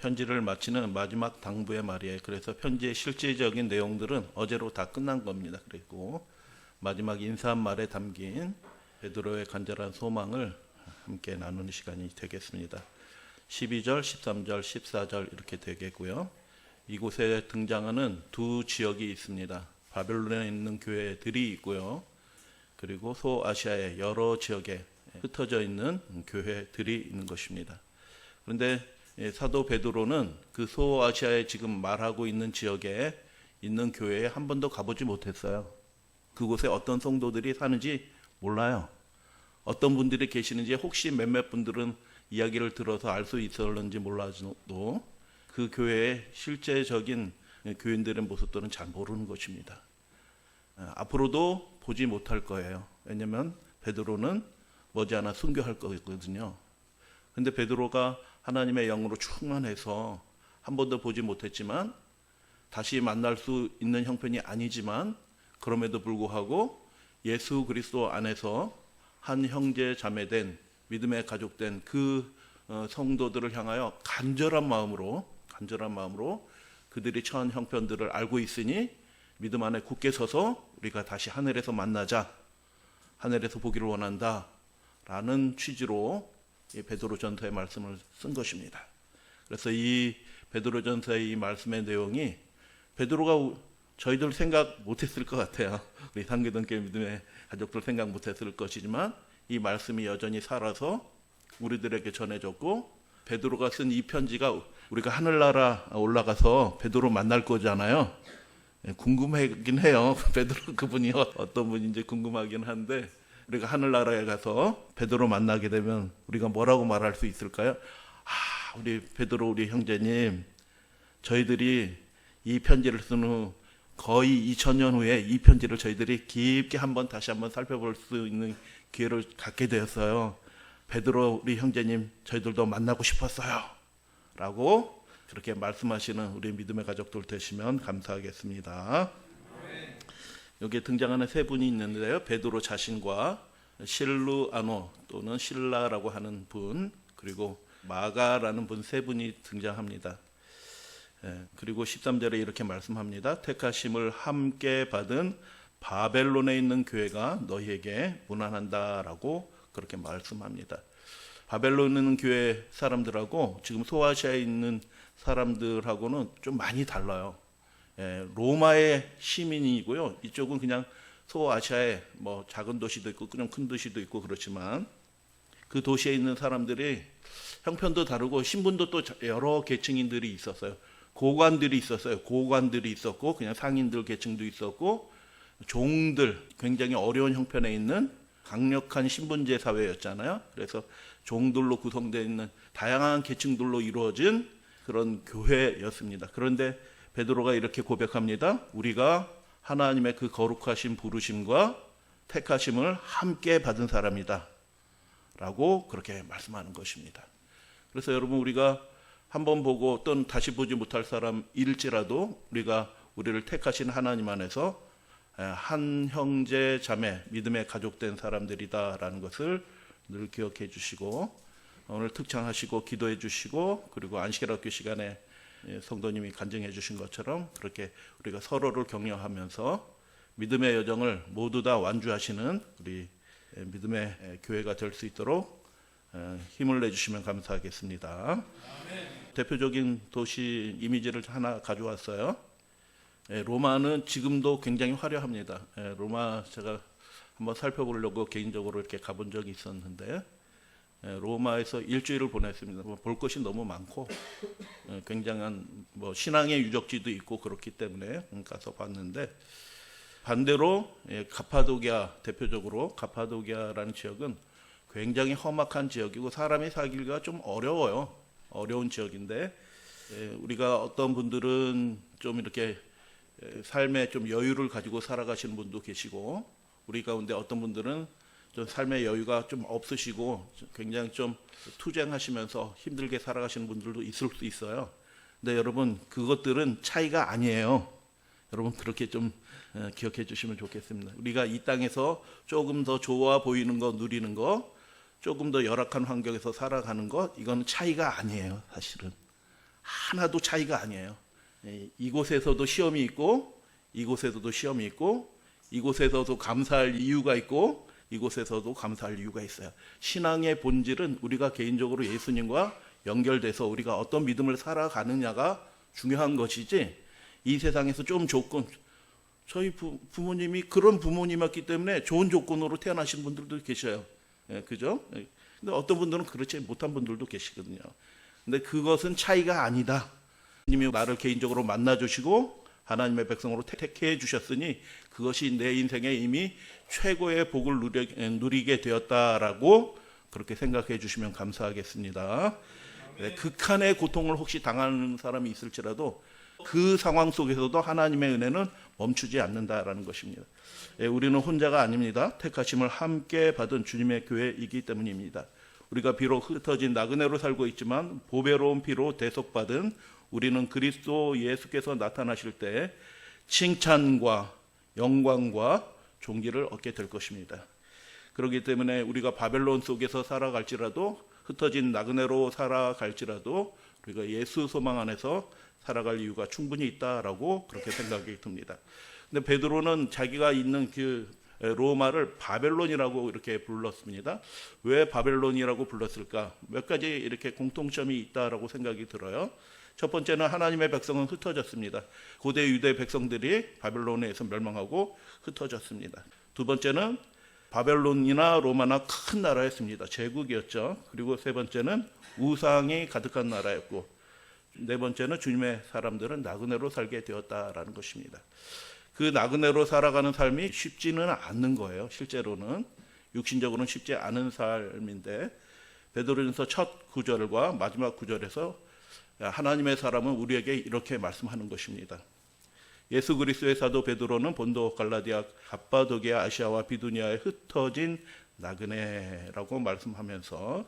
편지를 마치는 마지막 당부의 말이에요. 그래서 편지의 실질적인 내용들은 어제로 다 끝난 겁니다. 그리고 마지막 인사한 말에 담긴 베드로의 간절한 소망을 함께 나누는 시간이 되겠습니다. 12절, 13절, 14절 이렇게 되겠고요. 이곳에 등장하는 두 지역이 있습니다. 바벨론에 있는 교회들이 있고요. 그리고 소아시아의 여러 지역에 흩어져 있는 교회들이 있는 것입니다. 그런데 사도 베드로는 그 소아시아에 지금 말하고 있는 지역에 있는 교회에 한 번도 가보지 못했어요. 그곳에 어떤 성도들이 사는지 몰라요. 어떤 분들이 계시는지 혹시 몇몇 분들은 이야기를 들어서 알 수 있었는지 몰라도 그 교회의 실제적인 교인들의 모습들은 잘 모르는 것입니다. 앞으로도 보지 못할 거예요. 왜냐하면 베드로는 머지않아 순교할 거거든요. 그런데 베드로가 하나님의 영으로 충만해서 한 번도 보지 못했지만 다시 만날 수 있는 형편이 아니지만 그럼에도 불구하고 예수 그리스도 안에서 한 형제 자매된 믿음의 가족된 그 성도들을 향하여 간절한 마음으로 그들이 처한 형편들을 알고 있으니 믿음 안에 굳게 서서 우리가 다시 하늘에서 만나자, 하늘에서 보기를 원한다 라는 취지로 이 베드로전서의 말씀을 쓴 것입니다. 그래서 이 베드로전서의 이 말씀의 내용이 베드로가 저희들 생각 못했을 것 같아요. 우리 상계동교회 믿음의 가족들 생각 못했을 것이지만 이 말씀이 여전히 살아서 우리들에게 전해졌고, 베드로가 쓴 이 편지가 우리가 하늘나라 올라가서 베드로 만날 거잖아요. 궁금하긴 해요. 베드로 그분이 어떤 분인지 궁금하긴 한데, 우리가 하늘나라에 가서 베드로 만나게 되면 우리가 뭐라고 말할 수 있을까요? 우리 베드로 우리 형제님, 저희들이 이 편지를 쓴 후 거의 2000년 후에 이 편지를 저희들이 깊게 다시 한번 살펴볼 수 있는 기회를 갖게 되었어요. 베드로 우리 형제님, 저희들도 만나고 싶었어요 라고 그렇게 말씀하시는 우리 믿음의 가족들 되시면 감사하겠습니다. 여기에 등장하는 세 분이 있는데요. 베드로 자신과 실루아노 또는 실라라고 하는 분, 그리고 마가라는 분 세 분이 등장합니다. 그리고 13절에 이렇게 말씀합니다. 택하심을 함께 받은 바벨론에 있는 교회가 너희에게 문안한다라고 그렇게 말씀합니다. 바벨론에 있는 교회 사람들하고 지금 소아시아에 있는 사람들하고는 좀 많이 달라요. 로마의 시민이고요. 이쪽은 그냥 소아시아의 뭐 작은 도시도 있고 그냥 큰 도시도 있고 그렇지만 그 도시에 있는 사람들이 형편도 다르고 신분도 또 여러 계층인들이 있었어요. 고관들이 있었고 그냥 상인들 계층도 있었고 종들, 굉장히 어려운 형편에 있는 강력한 신분제 사회였잖아요. 그래서 종들로 구성되어 있는 다양한 계층들로 이루어진 그런 교회였습니다. 그런데 베드로가 이렇게 고백합니다. 우리가 하나님의 그 거룩하신 부르심과 택하심을 함께 받은 사람이다 라고 그렇게 말씀하는 것입니다. 그래서 여러분, 우리가 한번 보고 또는 다시 보지 못할 사람일지라도 우리가 우리를 택하신 하나님 안에서 한 형제 자매 믿음의 가족된 사람들이다라는 것을 늘 기억해 주시고, 오늘 특창하시고 기도해 주시고, 그리고 안식일학교 시간에 성도님이 간증해 주신 것처럼 그렇게 우리가 서로를 격려하면서 믿음의 여정을 모두 다 완주하시는 우리 믿음의 교회가 될 수 있도록 힘을 내주시면 감사하겠습니다. 아멘. 대표적인 도시 이미지를 하나 가져왔어요. 로마는 지금도 굉장히 화려합니다. 로마 제가 한번 살펴보려고 개인적으로 이렇게 가본 적이 있었는데, 로마에서 일주일을 보냈습니다. 볼 것이 너무 많고 굉장한 신앙의 유적지도 있고 그렇기 때문에 가서 봤는데, 반대로 가파도기아, 대표적으로 가파도기아라는 지역은 굉장히 험악한 지역이고 사람이 살기가 좀 어려운 지역인데, 우리가 어떤 분들은 좀 이렇게 삶에 좀 여유를 가지고 살아가시는 분도 계시고, 우리 가운데 어떤 분들은 좀 삶의 여유가 좀 없으시고 굉장히 좀 투쟁하시면서 힘들게 살아가시는 분들도 있을 수 있어요. 근데 여러분, 그것들은 차이가 아니에요. 여러분, 그렇게 좀 기억해 주시면 좋겠습니다. 우리가 이 땅에서 조금 더 좋아 보이는 거, 누리는 거, 조금 더 열악한 환경에서 살아가는 것, 이건 차이가 아니에요. 사실은 하나도 차이가 아니에요. 이곳에서도 시험이 있고 이곳에서도 시험이 있고 이곳에서도 감사할 이유가 있고 이곳에서도 감사할 이유가 있어요. 신앙의 본질은 우리가 개인적으로 예수님과 연결돼서 우리가 어떤 믿음을 살아가느냐가 중요한 것이지, 이 세상에서 좀 조건, 저희 부모님이 그런 부모님이었기 때문에 좋은 조건으로 태어나신 분들도 계셔요. 그죠? 근데 어떤 분들은 그렇지 못한 분들도 계시거든요. 근데 그것은 차이가 아니다. 하나님이 나를 개인적으로 만나주시고 하나님의 백성으로 택해 주셨으니 그것이 내 인생에 이미 최고의 복을 누리게 되었다라고 그렇게 생각해 주시면 감사하겠습니다. 극한의 고통을 혹시 당하는 사람이 있을지라도 그 상황 속에서도 하나님의 은혜는 멈추지 않는다라는 것입니다. 우리는 혼자가 아닙니다. 택하심을 함께 받은 주님의 교회이기 때문입니다. 우리가 비록 흩어진 나그네로 살고 있지만 보배로운 피로 대속받은 우리는 그리스도 예수께서 나타나실 때 칭찬과 영광과 존귀를 얻게 될 것입니다. 그렇기 때문에 우리가 바벨론 속에서 살아갈지라도, 흩어진 나그네로 살아갈지라도 우리가 예수 소망 안에서 살아갈 이유가 충분히 있다라고 그렇게 생각이 듭니다. 근데 베드로는 자기가 있는 그 로마를 바벨론이라고 이렇게 불렀습니다. 왜 바벨론이라고 불렀을까? 몇 가지 이렇게 공통점이 있다라고 생각이 들어요. 첫 번째는 하나님의 백성은 흩어졌습니다. 고대 유대 백성들이 바벨론에 의해서 멸망하고 흩어졌습니다. 두 번째는 바벨론이나 로마나 큰 나라였습니다. 제국이었죠. 그리고 세 번째는 우상이 가득한 나라였고, 네 번째는 주님의 사람들은 나그네로 살게 되었다라는 것입니다. 그 나그네로 살아가는 삶이 쉽지는 않는 거예요. 실제로는 육신적으로는 쉽지 않은 삶인데, 베드로전서 첫 구절과 마지막 구절에서 하나님의 사람은 우리에게 이렇게 말씀하는 것입니다. 예수 그리스도의 사도 베드로는 본도, 갈라디아, 갑바도기아, 아시아와 비두니아에 흩어진 나그네라고 말씀하면서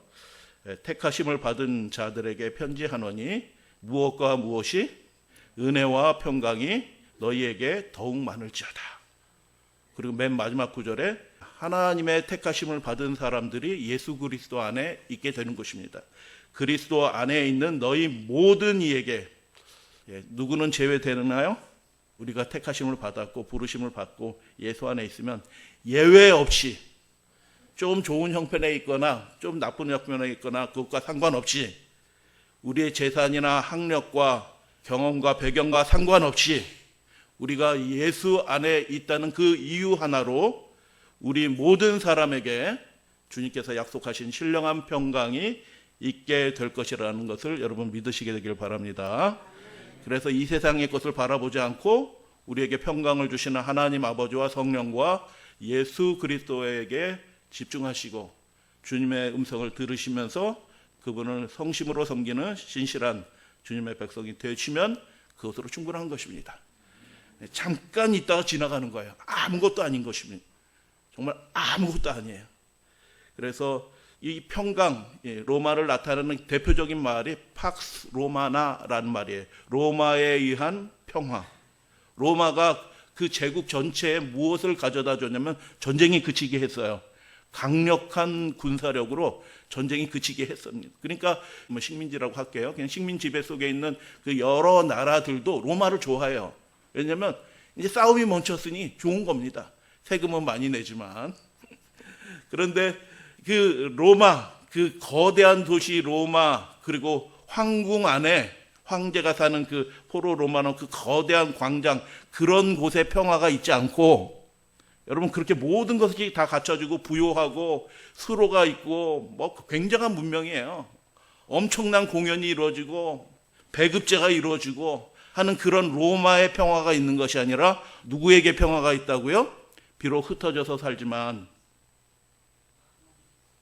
택하심을 받은 자들에게 편지하노니 무엇과 무엇이 은혜와 평강이 너희에게 더욱 많을지어다. 그리고 맨 마지막 구절에 하나님의 택하심을 받은 사람들이 예수 그리스도 안에 있게 되는 것입니다. 그리스도 안에 있는 너희 모든 이에게, 누구는 제외되나요? 우리가 택하심을 받았고 부르심을 받고 예수 안에 있으면 예외 없이, 좀 좋은 형편에 있거나 좀 나쁜 형편에 있거나 그것과 상관없이, 우리의 재산이나 학력과 경험과 배경과 상관없이 우리가 예수 안에 있다는 그 이유 하나로 우리 모든 사람에게 주님께서 약속하신 신령한 평강이 있게 될 것이라는 것을 여러분 믿으시게 되길 바랍니다. 그래서 이 세상의 것을 바라보지 않고 우리에게 평강을 주시는 하나님 아버지와 성령과 예수 그리스도에게 집중하시고 주님의 음성을 들으시면서 그분을 성심으로 섬기는 신실한 주님의 백성이 되시면 그것으로 충분한 것입니다. 잠깐 있다가 지나가는 거예요. 아무것도 아닌 것입니다. 정말 아무것도 아니에요. 그래서 이 평강, 로마를 나타내는 대표적인 말이 팍스 로마나라는 말이에요. 로마에 의한 평화. 로마가 그 제국 전체에 무엇을 가져다 줬냐면 전쟁이 그치게 했어요. 강력한 군사력으로 전쟁이 그치게 했습니다. 그러니까 뭐 식민지라고 할게요. 그냥 식민 지배 속에 있는 그 여러 나라들도 로마를 좋아해요. 왜냐하면 이제 싸움이 멈췄으니 좋은 겁니다. 세금은 많이 내지만. 그런데 그 로마, 그 거대한 도시 로마, 그리고 황궁 안에 황제가 사는 그 포로 로마노 그 거대한 광장, 그런 곳에 평화가 있지 않고, 여러분 그렇게 모든 것이 다 갖춰지고 부요하고 수로가 있고 뭐 굉장한 문명이에요. 엄청난 공연이 이루어지고 배급제가 이루어지고 하는 그런 로마의 평화가 있는 것이 아니라 누구에게 평화가 있다고요? 비록 흩어져서 살지만,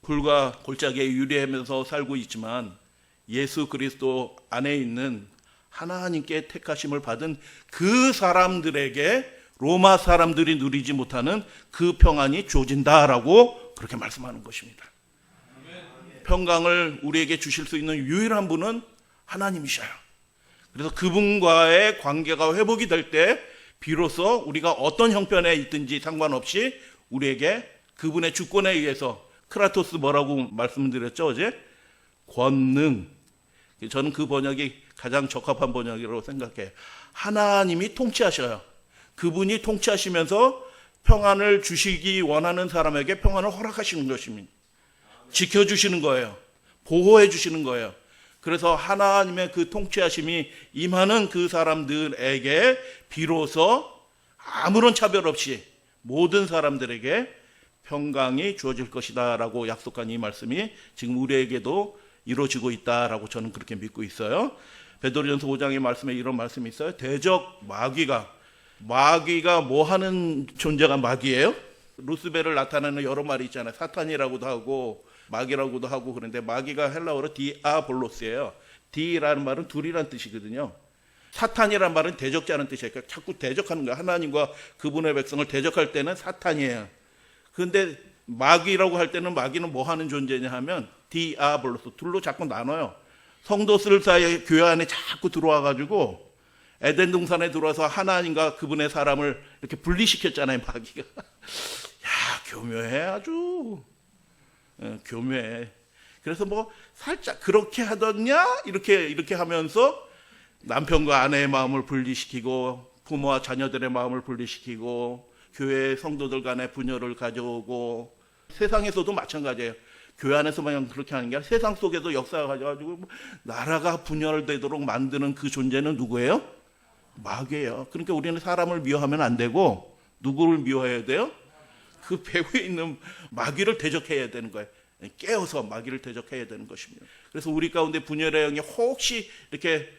불과 골짜기에 유리하면서 살고 있지만 예수 그리스도 안에 있는 하나님께 택하심을 받은 그 사람들에게 로마 사람들이 누리지 못하는 그 평안이 주어진다라고 그렇게 말씀하는 것입니다. 평강을 우리에게 주실 수 있는 유일한 분은 하나님이셔요. 그래서 그분과의 관계가 회복이 될 때 비로소 우리가 어떤 형편에 있든지 상관없이 우리에게 그분의 주권에 의해서, 크라토스 뭐라고 말씀드렸죠 어제? 권능. 저는 그 번역이 가장 적합한 번역이라고 생각해요. 하나님이 통치하셔요. 그분이 통치하시면서 평안을 주시기 원하는 사람에게 평안을 허락하시는 것입니다. 지켜주시는 거예요. 보호해 주시는 거예요. 그래서 하나님의 그 통치하심이 임하는 그 사람들에게 비로소 아무런 차별 없이 모든 사람들에게 평강이 주어질 것이다 라고 약속한 이 말씀이 지금 우리에게도 이루어지고 있다라고 저는 그렇게 믿고 있어요. 베드로전서 5장의 말씀에 이런 말씀이 있어요. 대적 마귀가 뭐 하는 존재가 마귀예요? 루스벨을 나타내는 여러 말이 있잖아요. 사탄이라고도 하고 마귀라고도 하고. 그런데 마귀가 헬라어로 디아볼로스예요. 디라는 말은 둘이란 뜻이거든요. 사탄이란 말은 대적자는 뜻이에요. 그러니까 자꾸 대적하는 거예요. 하나님과 그분의 백성을 대적할 때는 사탄이에요. 그런데 마귀라고 할 때는 마귀는 뭐 하는 존재냐 하면 디아볼로스, 둘로 자꾸 나눠요. 성도들 사이에 교회 안에 자꾸 들어와가지고 에덴 동산에 들어와서 하나님과 그분의 사람을 이렇게 분리시켰잖아요, 마귀가. 야, 교묘해, 아주. 교묘해. 그래서 뭐 살짝 그렇게 하더냐? 이렇게 하면서 남편과 아내의 마음을 분리시키고 부모와 자녀들의 마음을 분리시키고 교회 성도들 간의 분열을 가져오고, 세상에서도 마찬가지예요. 교회 안에서만 그렇게 하는 게 아니라 세상 속에도 역사가 가져가지고 나라가 분열되도록 만드는 그 존재는 누구예요? 마귀예요. 그러니까 우리는 사람을 미워하면 안 되고 누구를 미워해야 돼요? 그 배후에 있는 마귀를 대적해야 되는 거예요. 깨어서 마귀를 대적해야 되는 것입니다. 그래서 우리 가운데 분열의 영이 혹시 이렇게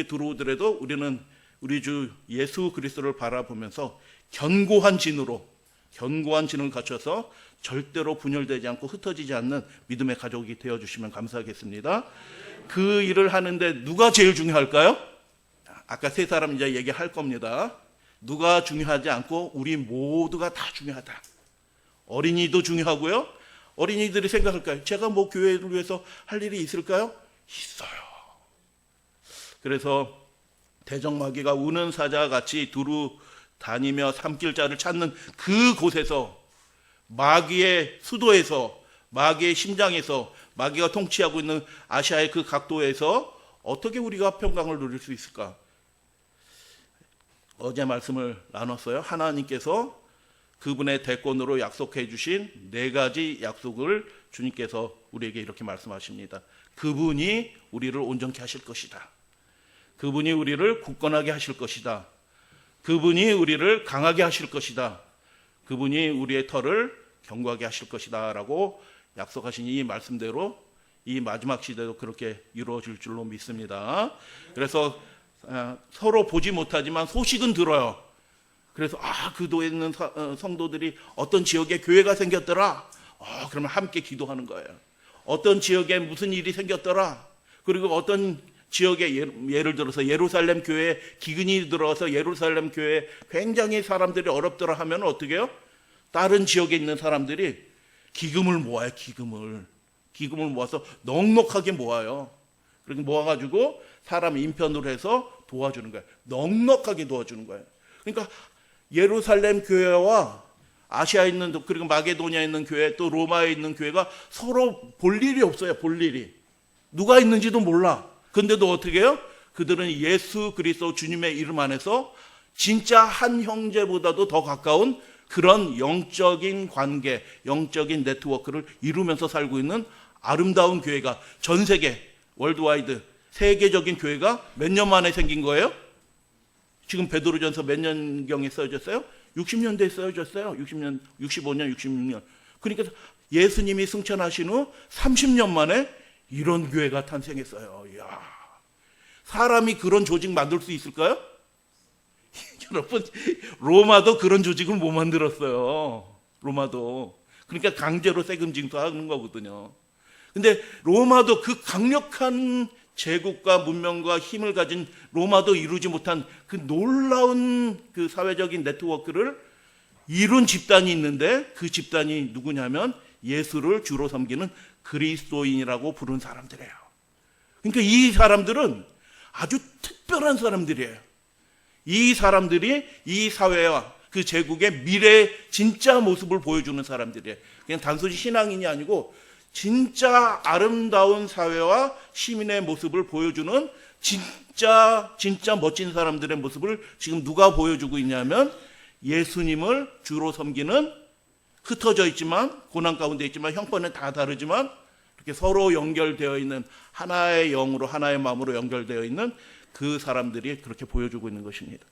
들어오더라도 우리는 우리 주 예수 그리스도를 바라보면서 견고한 진을 갖춰서 절대로 분열되지 않고 흩어지지 않는 믿음의 가족이 되어주시면 감사하겠습니다. 그 일을 하는데 누가 제일 중요할까요? 아까 세 사람 이제 얘기할 겁니다. 누가 중요하지 않고 우리 모두가 다 중요하다. 어린이도 중요하고요. 어린이들이 생각할까요? 제가 뭐 교회를 위해서 할 일이 있을까요? 있어요. 그래서 대적마귀가 우는 사자같이 두루 다니며 삼킬 자를 찾는 그곳에서, 마귀의 수도에서, 마귀의 심장에서, 마귀가 통치하고 있는 아시아의 그 각도에서 어떻게 우리가 평강을 누릴 수 있을까? 어제 말씀을 나눴어요. 하나님께서 그분의 대권으로 약속해 주신 4가지 약속을 주님께서 우리에게 이렇게 말씀하십니다. 그분이 우리를 온전케 하실 것이다. 그분이 우리를 굳건하게 하실 것이다. 그분이 우리를 강하게 하실 것이다. 그분이 우리의 터를 견고하게 하실 것이다 라고 약속하신 이 말씀대로 이 마지막 시대도 그렇게 이루어질 줄로 믿습니다. 그래서 서로 보지 못하지만 소식은 들어요. 그래서 그 도에 있는 성도들이 어떤 지역에 교회가 생겼더라. 그러면 함께 기도하는 거예요. 어떤 지역에 무슨 일이 생겼더라. 그리고 어떤 지역에 예를 들어서 예루살렘 교회에 기근이 들어서 예루살렘 교회에 굉장히 사람들이 어렵더라 하면 어떻게 해요? 다른 지역에 있는 사람들이 기금을 모아요. 기금을 모아서 넉넉하게 모아요. 그렇게 모아가지고 사람 인편으로 해서 도와주는 거예요. 넉넉하게 도와주는 거예요. 그러니까 예루살렘 교회와 아시아에 있는, 그리고 마게도니아에 있는 교회, 또 로마에 있는 교회가 서로 볼 일이 없어요. 볼 일이. 누가 있는지도 몰라. 근데도 어떻게 해요? 그들은 예수 그리스도 주님의 이름 안에서 진짜 한 형제보다도 더 가까운 그런 영적인 관계, 영적인 네트워크를 이루면서 살고 있는 아름다운 교회가 전 세계, 월드와이드, 세계적인 교회가 몇 년 만에 생긴 거예요? 지금 베드로전서 몇 년경에 써졌어요? 60년대에 써졌어요. 60년, 65년, 66년. 그러니까 예수님이 승천하신 후 30년 만에 이런 교회가 탄생했어요. 이야. 사람이 그런 조직 만들 수 있을까요? 여러분, 로마도 그런 조직을 못 만들었어요. 로마도. 그러니까 강제로 세금 징수하는 거거든요. 근데 로마도 그 강력한 제국과 문명과 힘을 가진 로마도 이루지 못한 그 놀라운 그 사회적인 네트워크를 이룬 집단이 있는데, 그 집단이 누구냐면 예수를 주로 섬기는 그리스도인이라고 부른 사람들이에요. 그러니까 이 사람들은 아주 특별한 사람들이에요. 이 사람들이 이 사회와 그 제국의 미래의 진짜 모습을 보여주는 사람들이에요. 그냥 단순히 신앙인이 아니고 진짜 아름다운 사회와 시민의 모습을 보여주는 진짜 멋진 사람들의 모습을 지금 누가 보여주고 있냐면 예수님을 주로 섬기는, 흩어져 있지만 고난 가운데 있지만 형편은 다 다르지만 이렇게 서로 연결되어 있는 하나의 영으로 하나의 마음으로 연결되어 있는 그 사람들이 그렇게 보여주고 있는 것입니다.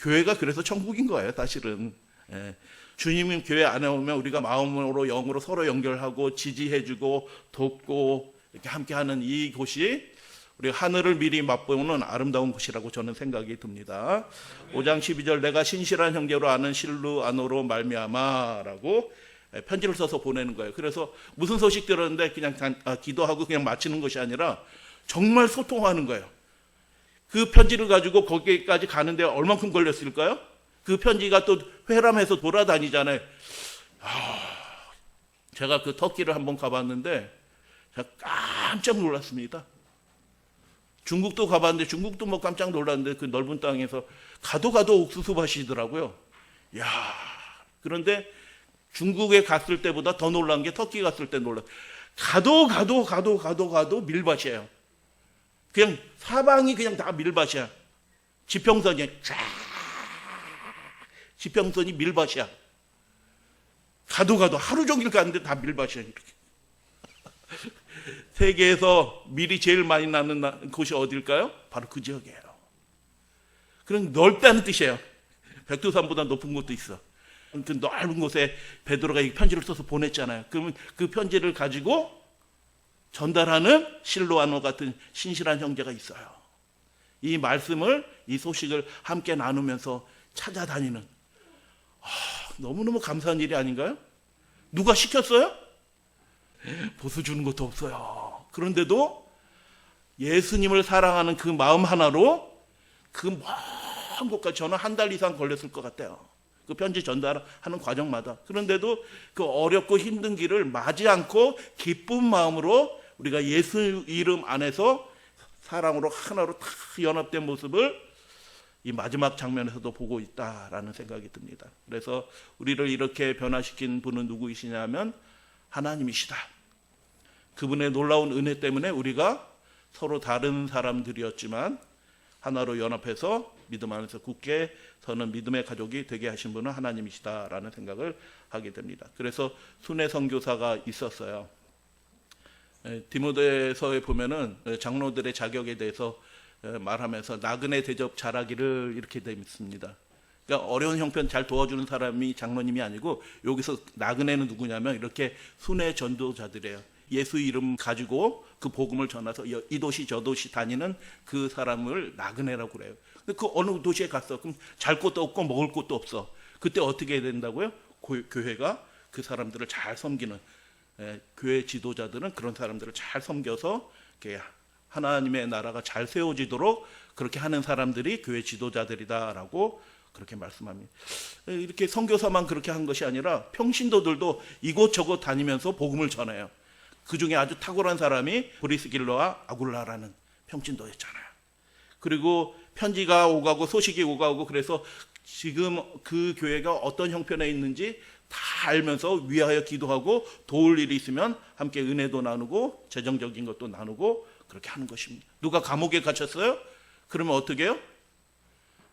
교회가 그래서 천국인 거예요, 사실은. 주님은 교회 안에 오면 우리가 마음으로 영으로 서로 연결하고 지지해주고 돕고 이렇게 함께하는 이 곳이 우리 하늘을 미리 맛보는 아름다운 곳이라고 저는 생각이 듭니다. 5장 12절 내가 신실한 형제로 아는 실루아노로 말미암아라고 편지를 써서 보내는 거예요. 그래서 무슨 소식 들었는데 그냥 기도하고 그냥 마치는 것이 아니라 정말 소통하는 거예요. 그 편지를 가지고 거기까지 가는데 얼만큼 걸렸을까요? 그 편지가 또 회람해서 돌아다니잖아요. 제가 그 터키를 한번 가봤는데 제가 깜짝 놀랐습니다. 중국도 가봤는데 중국도 뭐 깜짝 놀랐는데 그 넓은 땅에서 가도 옥수수 밭이더라고요. 야, 그런데 중국에 갔을 때보다 더 놀란 게 터키 갔을 때 놀랐어요. 가도 밀밭이에요. 그냥 사방이 그냥 다 밀밭이야. 지평선이 지평선이 밀밭이야. 가도 하루 종일 가는데 다 밀밭이야. 이렇게. 세계에서 밀이 제일 많이 나는 곳이 어딜까요? 바로 그 지역이에요. 그럼 넓다는 뜻이에요. 백두산보다 높은 곳도 있어. 그 넓은 곳에 베드로가 이 편지를 써서 보냈잖아요. 그러면 그 편지를 가지고 전달하는 실로아노 같은 신실한 형제가 있어요. 이 말씀을, 이 소식을 함께 나누면서 찾아다니는, 너무너무 감사한 일이 아닌가요? 누가 시켰어요? 보수 주는 것도 없어요. 그런데도 예수님을 사랑하는 그 마음 하나로 그 먼 곳까지, 저는 한 달 이상 걸렸을 것 같아요. 그 편지 전달하는 과정마다. 그런데도 그 어렵고 힘든 길을 마지 않고 기쁜 마음으로 우리가 예수 이름 안에서 사랑으로 하나로 다 연합된 모습을 이 마지막 장면에서도 보고 있다라는 생각이 듭니다. 그래서 우리를 이렇게 변화시킨 분은 누구이시냐면 하나님이시다. 그분의 놀라운 은혜 때문에 우리가 서로 다른 사람들이었지만 하나로 연합해서 믿음 안에서 굳게 서는 믿음의 가족이 되게 하신 분은 하나님이시다라는 생각을 하게 됩니다. 그래서 순회 선교사가 있었어요. 디모데서에 보면은 장로들의 자격에 대해서 말하면서 나그네 대접 잘하기를 이렇게 되어 있습니다. 그러니까 어려운 형편 잘 도와주는 사람이 장로님이 아니고 여기서 나그네는 누구냐면 이렇게 순회 전도자들이에요. 예수 이름 가지고 그 복음을 전해서 이 도시 저 도시 다니는 그 사람을 나그네라고 그래요. 근데 그 어느 도시에 갔어. 그럼 잘 곳도 없고 먹을 곳도 없어. 그때 어떻게 해야 된다고요? 교회가 그 사람들을 잘 섬기는, 교회 지도자들은 그런 사람들을 잘 섬겨서 하나님의 나라가 잘 세워지도록 그렇게 하는 사람들이 교회 지도자들이다라고 그렇게 말씀합니다. 이렇게 선교사만 그렇게 한 것이 아니라 평신도들도 이곳저곳 다니면서 복음을 전해요. 그 중에 아주 탁월한 사람이 브리스길라와 아굴라라는 평신도였잖아요. 그리고 편지가 오가고 소식이 오가고 그래서 지금 그 교회가 어떤 형편에 있는지 다 알면서 위하여 기도하고 도울 일이 있으면 함께 은혜도 나누고 재정적인 것도 나누고 그렇게 하는 것입니다. 누가 감옥에 갇혔어요? 그러면 어떻게 해요?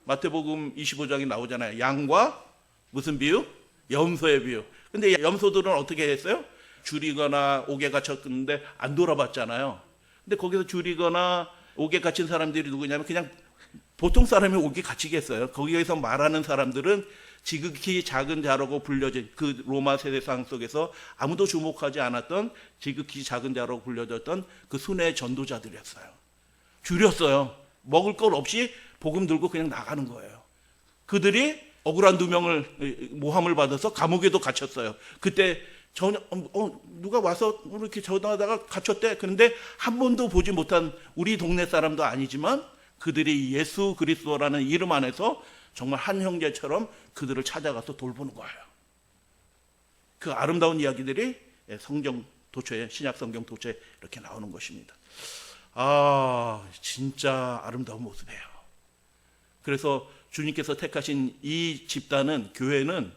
마태복음 25장에 나오잖아요. 양과 무슨 비유? 염소의 비유. 근데 염소들은 어떻게 했어요? 줄이거나 옥에 갇혔는데 안 돌아봤잖아요. 근데 거기서 줄이거나 옥에 갇힌 사람들이 누구냐면 그냥 보통 사람이 옥에 갇히겠어요. 거기에서 말하는 사람들은 지극히 작은 자라고 불려진 그 로마 세상 속에서 아무도 주목하지 않았던 지극히 작은 자라고 불려졌던 그 순회 전도자들이었어요. 줄였어요. 먹을 것 없이 복음 들고 그냥 나가는 거예요. 그들이 억울한 누명을 모함을 받아서 감옥에도 갇혔어요. 그때 누가 와서 이렇게 전화하다가 갇혔대. 그런데 한 번도 보지 못한 우리 동네 사람도 아니지만 그들이 예수 그리스도라는 이름 안에서 정말 한 형제처럼 그들을 찾아가서 돌보는 거예요. 그 아름다운 이야기들이 성경 도처에, 신약 성경 도처에 이렇게 나오는 것입니다. 진짜 아름다운 모습이에요. 그래서 주님께서 택하신 이 집단은, 교회는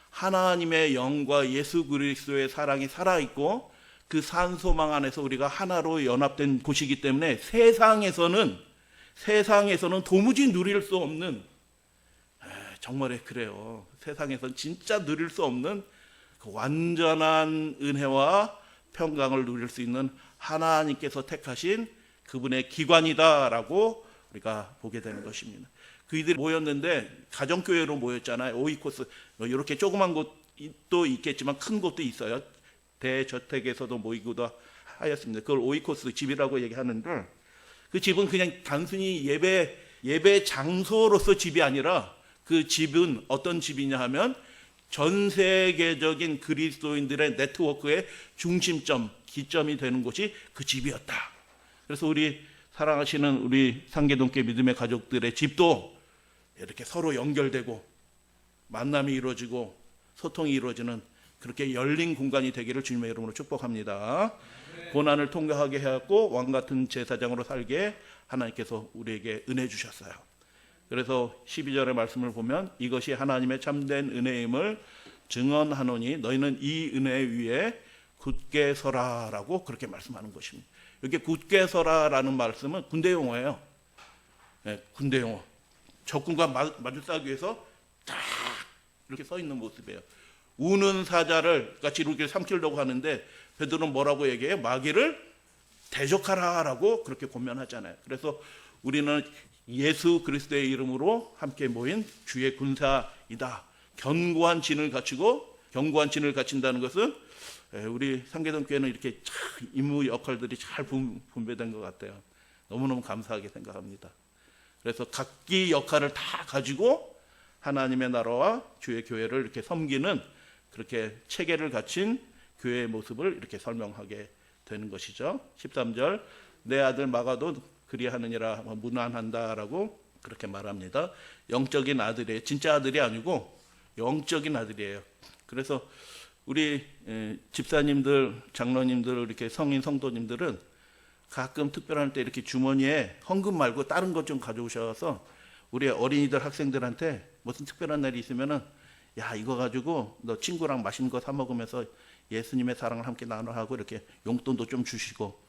하나님의 영과 예수 그리스도의 사랑이 살아있고 그 산 소망 안에서 우리가 하나로 연합된 곳이기 때문에 세상에서는 도무지 누릴 수 없는, 정말에 그래요. 세상에서는 진짜 누릴 수 없는 그 완전한 은혜와 평강을 누릴 수 있는 하나님께서 택하신 그분의 기관이다라고 우리가 보게 되는 것입니다. 그이들이 모였는데 가정교회로 모였잖아요. 오이코스, 이렇게 조그만 곳도 있겠지만 큰 곳도 있어요. 대저택에서도 모이기도 하였습니다. 그걸 오이코스 집이라고 얘기하는데, 그 집은 그냥 단순히 예배 장소로서 집이 아니라 그 집은 어떤 집이냐 하면 전 세계적인 그리스도인들의 네트워크의 중심점, 기점이 되는 곳이 그 집이었다. 그래서 우리 사랑하시는 우리 상계동교회 믿음의 가족들의 집도 이렇게 서로 연결되고 만남이 이루어지고 소통이 이루어지는 그렇게 열린 공간이 되기를 주님의 이름으로 축복합니다. 고난을 통과하게 해갖고 왕같은 제사장으로 살게 하나님께서 우리에게 은혜 주셨어요. 그래서 12절의 말씀을 보면 이것이 하나님의 참된 은혜임을 증언하노니 너희는 이 은혜 위에 굳게 서라라고 그렇게 말씀하는 것입니다. 이렇게 굳게 서라라는 말씀은 군대 용어예요. 군대 용어. 적군과 마주 싸기 위해서 딱 이렇게 서 있는 모습이에요. 우는 사자를 같이 이렇게 삼키려고 하는데 베드로는 뭐라고 얘기해요? 마귀를 대적하라라고 그렇게 권면하잖아요. 그래서 우리는 예수 그리스도의 이름으로 함께 모인 주의 군사이다. 견고한 진을 갖춘다는 것은 우리 상계동 교회는 이렇게 참 임무 역할들이 잘 분배된 것 같아요. 너무너무 감사하게 생각합니다. 그래서 각기 역할을 다 가지고 하나님의 나라와 주의 교회를 이렇게 섬기는 그렇게 체계를 갖춘 교회의 모습을 이렇게 설명하게 되는 것이죠. 13절 내 아들 마가도 그리하느니라 문안한다라고 그렇게 말합니다. 영적인 아들이에요. 진짜 아들이 아니고 영적인 아들이에요. 그래서 우리 집사님들, 장로님들, 이렇게 성인 성도님들은 가끔 특별할 때 이렇게 주머니에 헌금 말고 다른 것 좀 가져오셔서 우리 어린이들 학생들한테 무슨 특별한 날이 있으면은 야 이거 가지고 너 친구랑 맛있는 거 사 먹으면서 예수님의 사랑을 함께 나눠하고 이렇게 용돈도 좀 주시고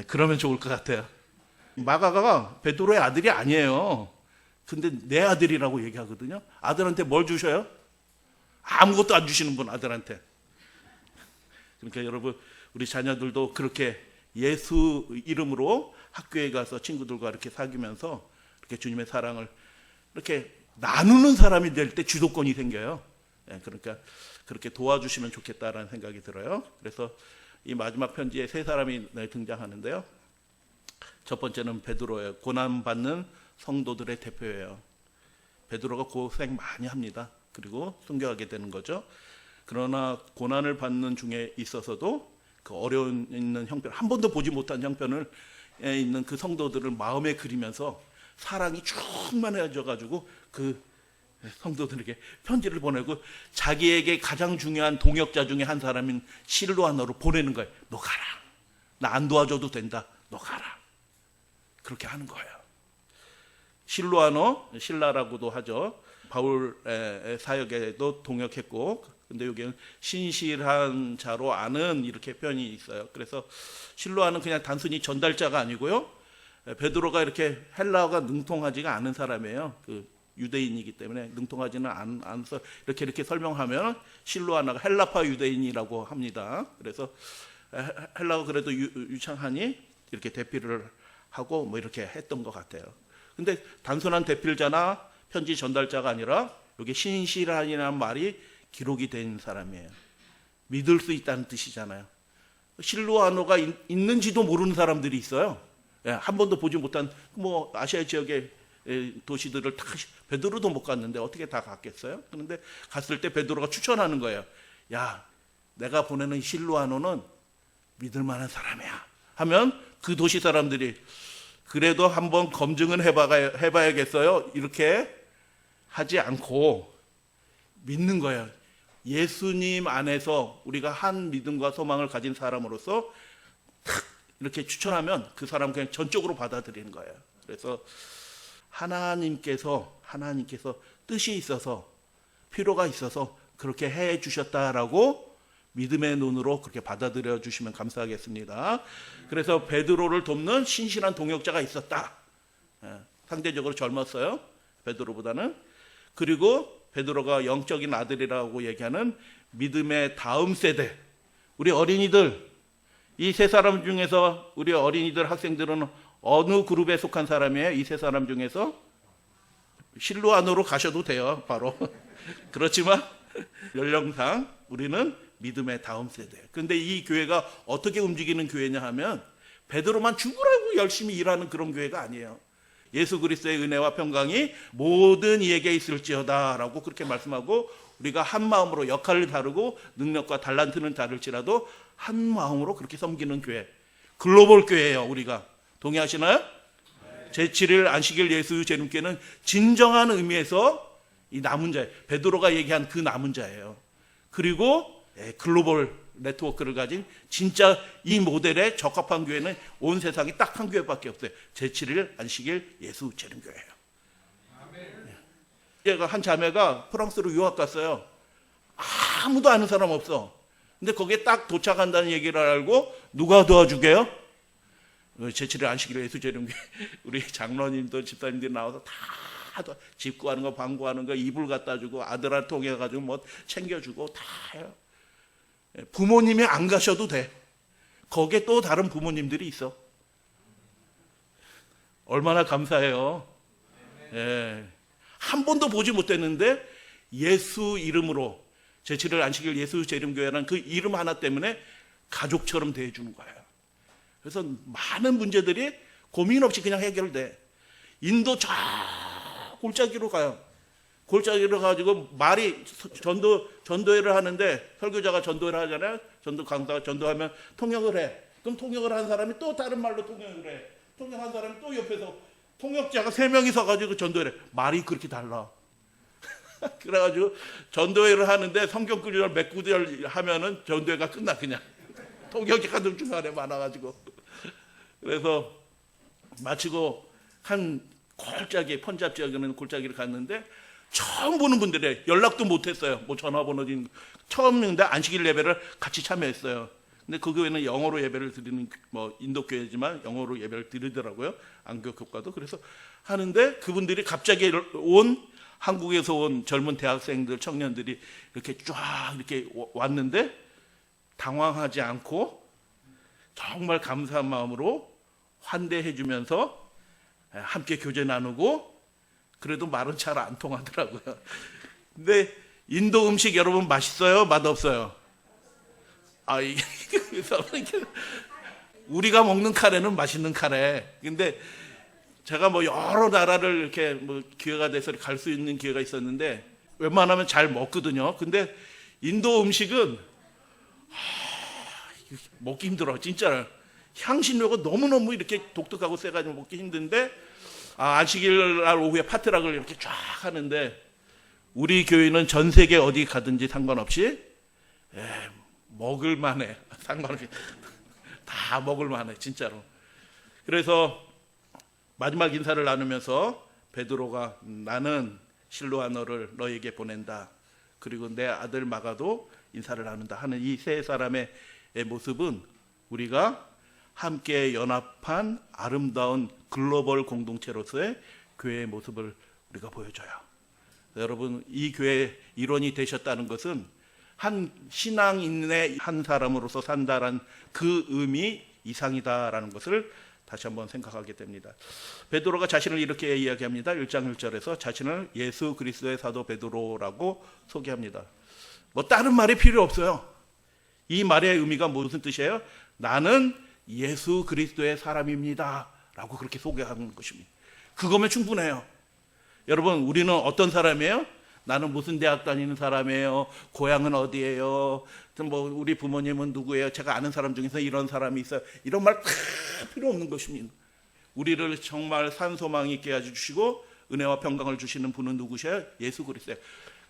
그러면 좋을 것 같아요. 마가가 베드로의 아들이 아니에요. 근데 내 아들이라고 얘기하거든요. 아들한테 뭘 주셔요? 아무것도 안 주시는 분 아들한테. 그러니까 여러분 우리 자녀들도 그렇게 예수 이름으로 학교에 가서 친구들과 이렇게 사귀면서 이렇게 주님의 사랑을 이렇게 나누는 사람이 될 때 주도권이 생겨요. 그러니까 그렇게 도와주시면 좋겠다라는 생각이 들어요. 그래서 이 마지막 편지에 세 사람이 등장하는데요. 첫 번째는 베드로예요. 고난받는 성도들의 대표예요. 베드로가 고생 많이 합니다. 그리고 순교하게 되는 거죠. 그러나 고난을 받는 중에 있어서도 그 어려운 있는 형편, 한 번도 보지 못한 형편을 있는 그 성도들을 마음에 그리면서 사랑이 충만해져 가지고 그 성도들에게 편지를 보내고 자기에게 가장 중요한 동역자 중에 한 사람인 실로아너로 보내는 거예요. 너 가라. 나 안 도와줘도 된다. 너 가라. 그렇게 하는 거예요. 실로아너, 신라라고도 하죠. 바울의 사역에도 동역했고, 근데 여기는 신실한 자로 아는 이렇게 표현이 있어요. 그래서 실로아는 그냥 단순히 전달자가 아니고요. 베드로가 이렇게 헬라어가 능통하지가 않은 사람이에요. 그 유대인이기 때문에 능통하지는 않아서 이렇게 설명하면 실로아나가 헬라파 유대인이라고 합니다. 그래서 헬라가 그래도 유창하니 이렇게 대피를 하고 뭐 이렇게 했던 것 같아요. 근데 단순한 대필자나 편지 전달자가 아니라 여기 신실한이라는 말이 기록이 된 사람이에요. 믿을 수 있다는 뜻이잖아요. 실로아노가 있는지도 모르는 사람들이 있어요. 한 번도 보지 못한 뭐 아시아 지역의 도시들을 다 베드로도 못 갔는데 어떻게 다 갔겠어요? 그런데 갔을 때 베드로가 추천하는 거예요. 야, 내가 보내는 실로아노는 믿을 만한 사람이야. 하면 그 도시 사람들이 그래도 한번 검증은 해봐야겠어요. 이렇게 하지 않고 믿는 거예요. 예수님 안에서 우리가 한 믿음과 소망을 가진 사람으로서 탁 이렇게 추천하면 그 사람 그냥 전적으로 받아들이는 거예요. 그래서 하나님께서 뜻이 있어서 필요가 있어서 그렇게 해 주셨다라고 믿음의 눈으로 그렇게 받아들여 주시면 감사하겠습니다. 그래서 베드로를 돕는 신실한 동역자가 있었다. 상대적으로 젊었어요, 베드로보다는. 그리고 베드로가 영적인 아들이라고 얘기하는 믿음의 다음 세대, 우리 어린이들, 이 세 사람 중에서 우리 어린이들, 학생들은 어느 그룹에 속한 사람이에요? 이 세 사람 중에서? 실로 안으로 가셔도 돼요, 바로. 그렇지만 연령상 우리는 믿음의 다음 세대. 그런데 이 교회가 어떻게 움직이는 교회냐 하면 베드로만 죽으라고 열심히 일하는 그런 교회가 아니에요. 예수 그리스도의 은혜와 평강이 모든 이에게 있을지어다 라고 그렇게 말씀하고, 우리가 한 마음으로 역할을 다르고 능력과 달란트는 다를지라도 한 마음으로 그렇게 섬기는 교회, 글로벌 교회예요. 우리가 동의하시나요? 제7일 안식일 예수 재림교회는 진정한 의미에서 이 남은 자, 베드로가 얘기한 그 남은 자예요. 그리고 글로벌 네트워크를 가진 진짜 이 모델에 적합한 교회는 온 세상에 딱 한 교회밖에 없어요. 제7일 안식일 예수 재림교회예요. 얘가 한 자매가 프랑스로 유학 갔어요. 아무도 아는 사람 없어. 근데 거기에 딱 도착한다는 얘기를 알고 누가 도와주게요? 제7일 안식일 예수 재림교회 우리 장로님들 집사님들이 나와서 다 집 구하는 거, 방 구하는 거, 이불 갖다 주고 아들한테 통해 가지고 뭐 챙겨주고 다 해요. 부모님이 안 가셔도 돼. 거기에 또 다른 부모님들이 있어. 얼마나 감사해요. 예. 한 번도 보지 못했는데 예수 이름으로, 제7일 안식일 예수 재림교회라는 그 이름 하나 때문에 가족처럼 대해주는 거예요. 그래서 많은 문제들이 고민 없이 그냥 해결돼. 인도 저 골짜기로 가요. 골짜기로 가지고 말이 전도회를 하는데, 설교자가 전도회를 하잖아요. 전도 강사가 전도하면 통역을 해. 그럼 통역을 한 사람이 또 다른 말로 통역을 해. 통역한 사람이 또 옆에서, 통역자가 3명이 서가지고 전도회를 해. 말이 그렇게 달라. 그래가지고 전도회를 하는데 성경 구절 몇 구절 하면은 전도회가 끝나 그냥. 통역이 가득 중간에 많아가지고. 그래서 마치고 한 골짜기, 펀잡 지역에는 골짜기를 갔는데 처음 보는 분들이 연락도 못했어요. 뭐 전화번호 처음인데 안식일 예배를 같이 참여했어요. 근데 그 교회는 영어로 예배를 드리는 뭐 인도 교회지만 영어로 예배를 드리더라고요. 안교 교과도. 그래서 하는데 그분들이 갑자기 한국에서 온 젊은 대학생들, 청년들이 이렇게 쫙 이렇게 왔는데 당황하지 않고 정말 감사한 마음으로 환대해 주면서 함께 교제 나누고, 그래도 말은 잘 안 통하더라고요. 근데 인도 음식 여러분 맛있어요? 맛없어요? 우리가 먹는 카레는 맛있는 카레. 근데 제가 뭐 여러 나라를 이렇게 뭐 기회가 돼서 갈 수 있는 기회가 있었는데 웬만하면 잘 먹거든요. 근데 인도 음식은 먹기 힘들어, 진짜. 향신료가 너무너무 이렇게 독특하고 세가지고 먹기 힘든데, 안식일 날 오후에 파트락을 이렇게 쫙 하는데, 우리 교회는 전 세계 어디 가든지 상관없이 먹을만해. 상관없이 다 먹을만해, 진짜로. 그래서 마지막 인사를 나누면서 베드로가 나는 실로아 너를 너에게 보낸다. 그리고 내 아들 마가도 인사를 나눈다 하는 이 세 사람의 모습은 우리가 함께 연합한 아름다운 글로벌 공동체로서의 교회의 모습을 우리가 보여줘요. 여러분, 이 교회의 일원이 되셨다는 것은 한 신앙인의 한 사람으로서 산다라는 그 의미 이상이다라는 것을 다시 한번 생각하게 됩니다. 베드로가 자신을 이렇게 이야기합니다. 1장 1절에서 자신을 예수 그리스도의 사도 베드로라고 소개합니다. 뭐 다른 말이 필요 없어요. 이 말의 의미가 무슨 뜻이에요? 나는 예수 그리스도의 사람입니다 라고 그렇게 소개하는 것입니다. 그거면 충분해요. 여러분, 우리는 어떤 사람이에요? 나는 무슨 대학 다니는 사람이에요. 고향은 어디예요? 뭐 우리 부모님은 누구예요? 제가 아는 사람 중에서 이런 사람이 있어요. 이런 말 다 필요 없는 것입니다. 우리를 정말 산소망 있게 해주시고 은혜와 평강을 주시는 분은 누구셔요? 예수 그리스도예요.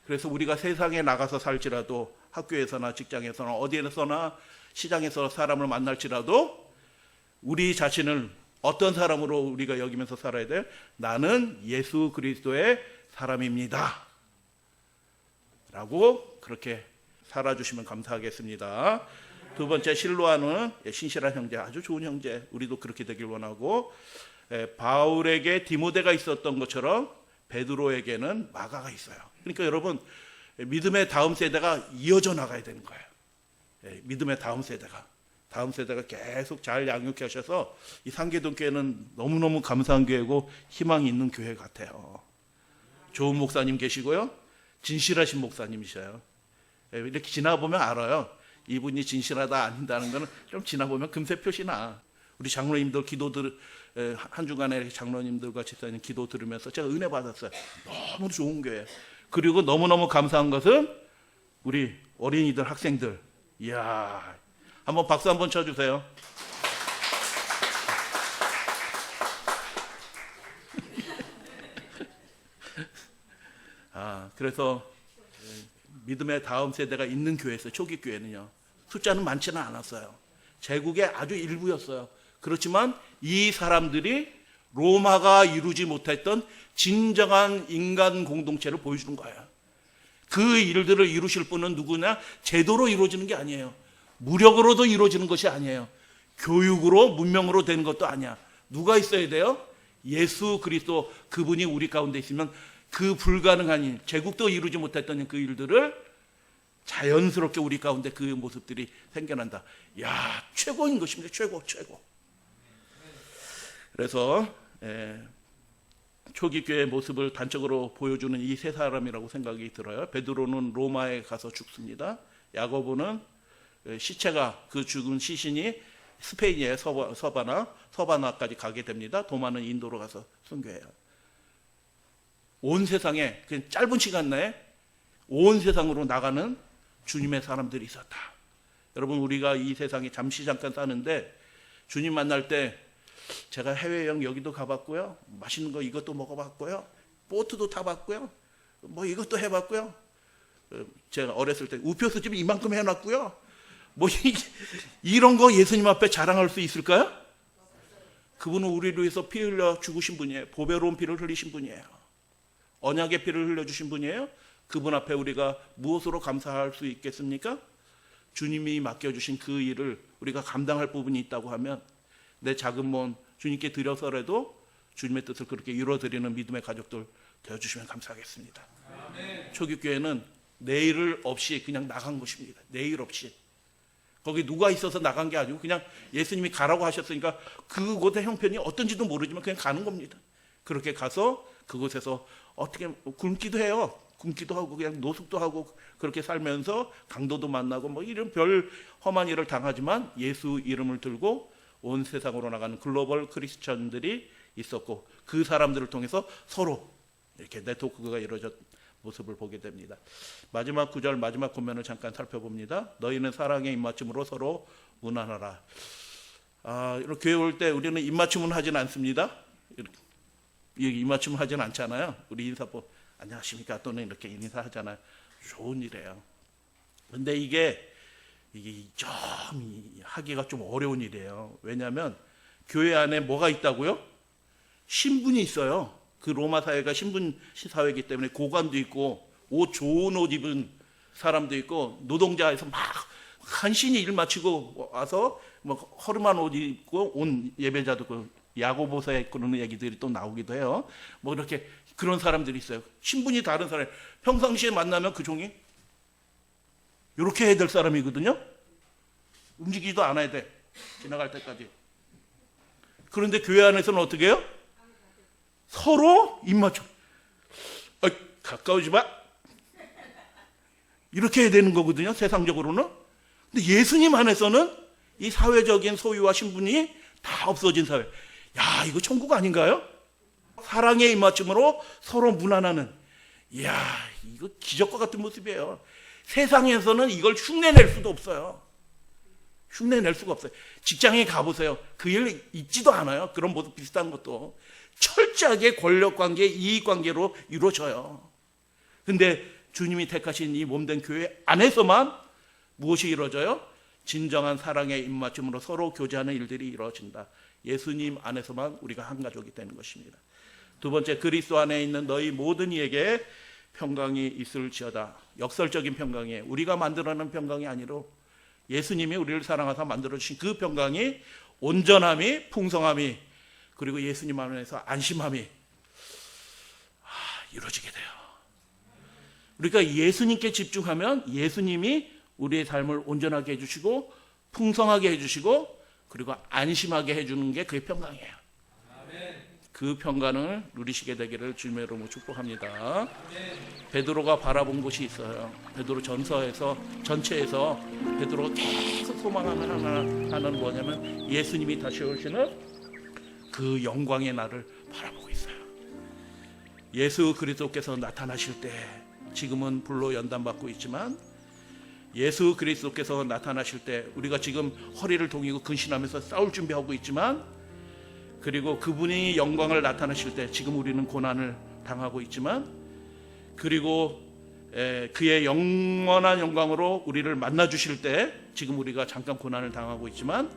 그래서 우리가 세상에 나가서 살지라도, 학교에서나 직장에서나 어디에서나 시장에서 사람을 만날지라도 우리 자신을 어떤 사람으로 우리가 여기면서 살아야 돼요? 나는 예수 그리스도의 사람입니다 라고 그렇게 살아주시면 감사하겠습니다. 두 번째 실로아는 신실한 형제, 아주 좋은 형제, 우리도 그렇게 되길 원하고, 바울에게 디모데가 있었던 것처럼 베드로에게는 마가가 있어요. 그러니까 여러분, 믿음의 다음 세대가 이어져 나가야 되는 거예요. 믿음의 다음 세대가 계속 잘 양육해 하셔서 이 상계동 교회는 너무너무 감사한 교회고 희망이 있는 교회 같아요. 좋은 목사님 계시고요, 진실하신 목사님이셔요. 이렇게 지나보면 알아요. 이분이 진실하다 아닌다는 거는 좀 지나보면 금세 표시나. 우리 장로님들 기도들, 한 주간에 장로님들과 집사님 기도 들으면서 제가 은혜 받았어요. 너무 좋은 교회. 그리고 너무너무 감사한 것은 우리 어린이들, 학생들, 이야, 한번 박수 한번 쳐주세요. 그래서 믿음의 다음 세대가 있는 교회에서 초기 교회는요, 숫자는 많지는 않았어요. 제국의 아주 일부였어요. 그렇지만 이 사람들이 로마가 이루지 못했던 진정한 인간 공동체를 보여주는 거예요. 그 일들을 이루실 분은 누구냐? 제도로 이루어지는 게 아니에요. 무력으로도 이루어지는 것이 아니에요. 교육으로, 문명으로 되는 것도 아니야. 누가 있어야 돼요? 예수 그리스도, 그분이 우리 가운데 있으면 그 불가능한 일, 제국도 이루지 못했던 그 일들을 자연스럽게 우리 가운데 그 모습들이 생겨난다. 야, 최고인 것입니다. 최고. 그래서 초기 교회의 모습을 단적으로 보여주는 이 세 사람이라고 생각이 들어요. 베드로는 로마에 가서 죽습니다. 야고보는 시체가, 그 죽은 시신이 스페인의 서바나까지 가게 됩니다. 도마는 인도로 가서 순교해요. 온 세상에 그냥 짧은 시간 내에 온 세상으로 나가는 주님의 사람들이 있었다. 여러분, 우리가 이 세상에 잠시 잠깐 사는데 주님 만날 때 제가 해외여행 여기도 가봤고요, 맛있는 거 이것도 먹어봤고요, 보트도 타봤고요, 뭐 이것도 해봤고요, 제가 어렸을 때 우표수집 이만큼 해놨고요, 뭐 이런 거 예수님 앞에 자랑할 수 있을까요? 그분은 우리를 위해서 피 흘려 죽으신 분이에요. 보배로운 피를 흘리신 분이에요. 언약의 피를 흘려주신 분이에요. 그분 앞에 우리가 무엇으로 감사할 수 있겠습니까? 주님이 맡겨주신 그 일을 우리가 감당할 부분이 있다고 하면 내 작은 몸 주님께 드려서라도 주님의 뜻을 그렇게 이루어드리는 믿음의 가족들 되어주시면 감사하겠습니다. 아멘. 초기교회는 내일 없이 그냥 나간 것입니다. 내일 없이. 거기 누가 있어서 나간 게 아니고 그냥 예수님이 가라고 하셨으니까 그곳의 형편이 어떤지도 모르지만 그냥 가는 겁니다. 그렇게 가서 그곳에서 어떻게 굶기도 해요. 굶기도 하고 그냥 노숙도 하고 그렇게 살면서 강도도 만나고 뭐 이런 별 험한 일을 당하지만 예수 이름을 들고 온 세상으로 나가는 글로벌 크리스천들이 있었고 그 사람들을 통해서 서로 이렇게 네트워크가 이루어졌 모습을 보게 됩니다. 마지막 구절, 마지막 권면을 잠깐 살펴봅니다. 너희는 사랑의 입맞춤으로 서로 문안하라. 이런 교회 올 때 우리는 입맞춤은 하진 않습니다. 이렇게 입맞춤 하진 않잖아요. 우리 인사법 안녕하십니까 또는 이렇게 인사하잖아요. 좋은 일이에요. 근데 이게 좀 하기가 좀 어려운 일이에요. 왜냐하면 교회 안에 뭐가 있다고요? 신분이 있어요. 그 로마 사회가 신분 사회이기 때문에 고관도 있고 좋은 옷 입은 사람도 있고 노동자에서 막 간신히 일 마치고 와서 뭐 허름한 옷 입고 온 예배자도 그 야고보서에 그런 얘기들이 또 나오기도 해요. 뭐 이렇게 그런 사람들이 있어요. 신분이 다른 사람. 평상시에 만나면 그 종이 이렇게 해야 될 사람이거든요. 움직이지도 않아야 돼. 지나갈 때까지. 그런데 교회 안에서는 어떻게 해요? 서로 입맞춤. 가까우지 마. 이렇게 해야 되는 거거든요. 세상적으로는. 근데 예수님 안에서는 이 사회적인 소유와 신분이 다 없어진 사회. 야, 이거 천국 아닌가요? 사랑의 입맞춤으로 서로 문안하는. 이야, 이거 기적과 같은 모습이에요. 세상에서는 이걸 흉내낼 수도 없어요. 흉내낼 수가 없어요. 직장에 가보세요. 그 일 있지도 않아요. 그런 모습 비슷한 것도. 철저하게 권력관계, 이익관계로 이루어져요. 근데 주님이 택하신 이 몸된 교회 안에서만 무엇이 이루어져요? 진정한 사랑의 입맞춤으로 서로 교제하는 일들이 이루어진다. 예수님 안에서만 우리가 한 가족이 되는 것입니다. 두 번째, 그리스도 안에 있는 너희 모든 이에게 평강이 있을지어다. 역설적인 평강이에요. 우리가 만들어낸 평강이 아니로 예수님이 우리를 사랑하사 만들어주신 그 평강이 온전함이, 풍성함이, 그리고 예수님 안에서 안심함이 이루어지게 돼요. 우리가 예수님께 집중하면 예수님이 우리의 삶을 온전하게 해주시고 풍성하게 해주시고 그리고 안심하게 해주는 게 그의 평강이에요. 그 평강을 누리시게 되기를 주님의 이름으로 축복합니다. 베드로가 바라본 곳이 있어요. 베드로 전서에서 전체에서 베드로가 계속 소망하는 하나는 뭐냐면 예수님이 다시 오시는 그 영광의 날을 바라보고 있어요. 예수 그리스도께서 나타나실 때 지금은 불로 연단받고 있지만 예수 그리스도께서 나타나실 때 우리가 지금 허리를 동이고 근신하면서 싸울 준비하고 있지만 그리고 그분이 영광을 나타나실 때 지금 우리는 고난을 당하고 있지만 그리고 그의 영원한 영광으로 우리를 만나 주실 때 지금 우리가 잠깐 고난을 당하고 있지만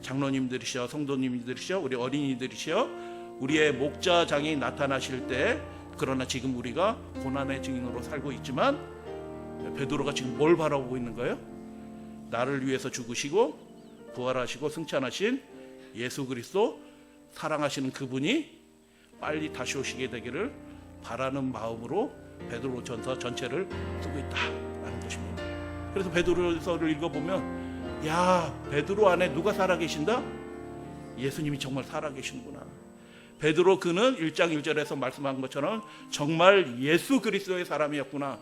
장로님들이시여 성도님들이시여 우리 어린이들이시여 우리의 목자장이 나타나실 때 그러나 지금 우리가 고난의 증인으로 살고 있지만 베드로가 지금 뭘 바라보고 있는 거예요? 나를 위해서 죽으시고 부활하시고 승천하신 예수 그리스도 사랑하시는 그분이 빨리 다시 오시게 되기를 바라는 마음으로 베드로전서 전체를 쓰고 있다라는 것입니다. 그래서 베드로서를 읽어보면 야 베드로 안에 누가 살아계신다? 예수님이 정말 살아계시는구나. 베드로 그는 1장 1절에서 말씀한 것처럼 정말 예수 그리스도의 사람이었구나.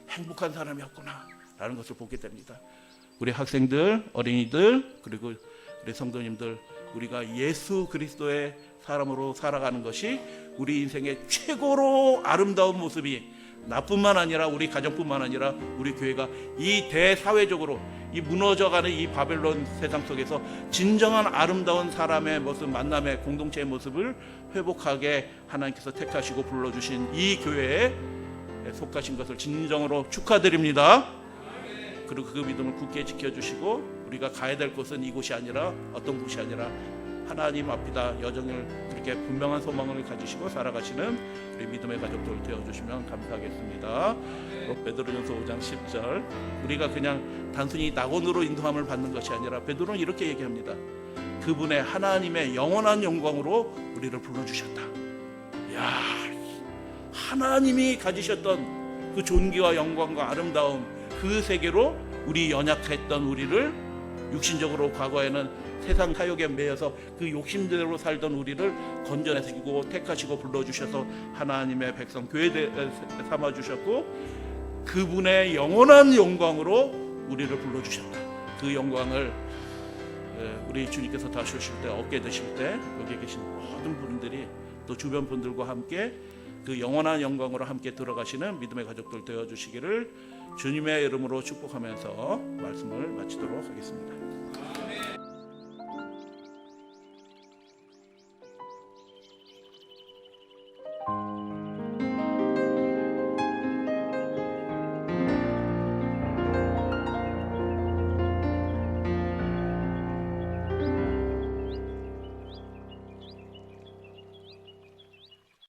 행복한 사람이었구나 라는 것을 보게 됩니다. 우리 학생들, 어린이들 그리고 우리 성도님들 우리가 예수 그리스도의 사람으로 살아가는 것이 우리 인생의 최고로 아름다운 모습이 나뿐만 아니라 우리 가정뿐만 아니라 우리 교회가 이 대사회적으로 이 무너져가는 이 바벨론 세상 속에서 진정한 아름다운 사람의 모습, 만남의 공동체의 모습을 회복하게 하나님께서 택하시고 불러주신 이 교회에 속하신 것을 진정으로 축하드립니다. 그리고 그 믿음을 굳게 지켜주시고 우리가 가야 될 곳은 이곳이 아니라 어떤 곳이 아니라 하나님 앞이다 여정을 그렇게 분명한 소망을 가지시고 살아가시는 우리 믿음의 가족들 되어주시면 감사하겠습니다. 베드로전서 5장 10절 우리가 그냥 단순히 낙원으로 인도함을 받는 것이 아니라 베드로는 이렇게 얘기합니다. 그분의 하나님의 영원한 영광으로 우리를 불러주셨다. 야, 하나님이 가지셨던 그 존귀와 영광과 아름다움 그 세계로 우리 연약했던 우리를 육신적으로 과거에는 세상 사욕에 매여서 그 욕심대로 살던 우리를 건져내시고 택하시고 불러주셔서 하나님의 백성 교회 삼아주셨고 그분의 영원한 영광으로 우리를 불러주셨다. 그 영광을 우리 주님께서 다시 오실 때 얻게 되실 때 여기 계신 모든 분들이 또 주변 분들과 함께 그 영원한 영광으로 함께 들어가시는 믿음의 가족들 되어주시기를 주님의 이름으로 축복하면서 말씀을 마치도록 하겠습니다.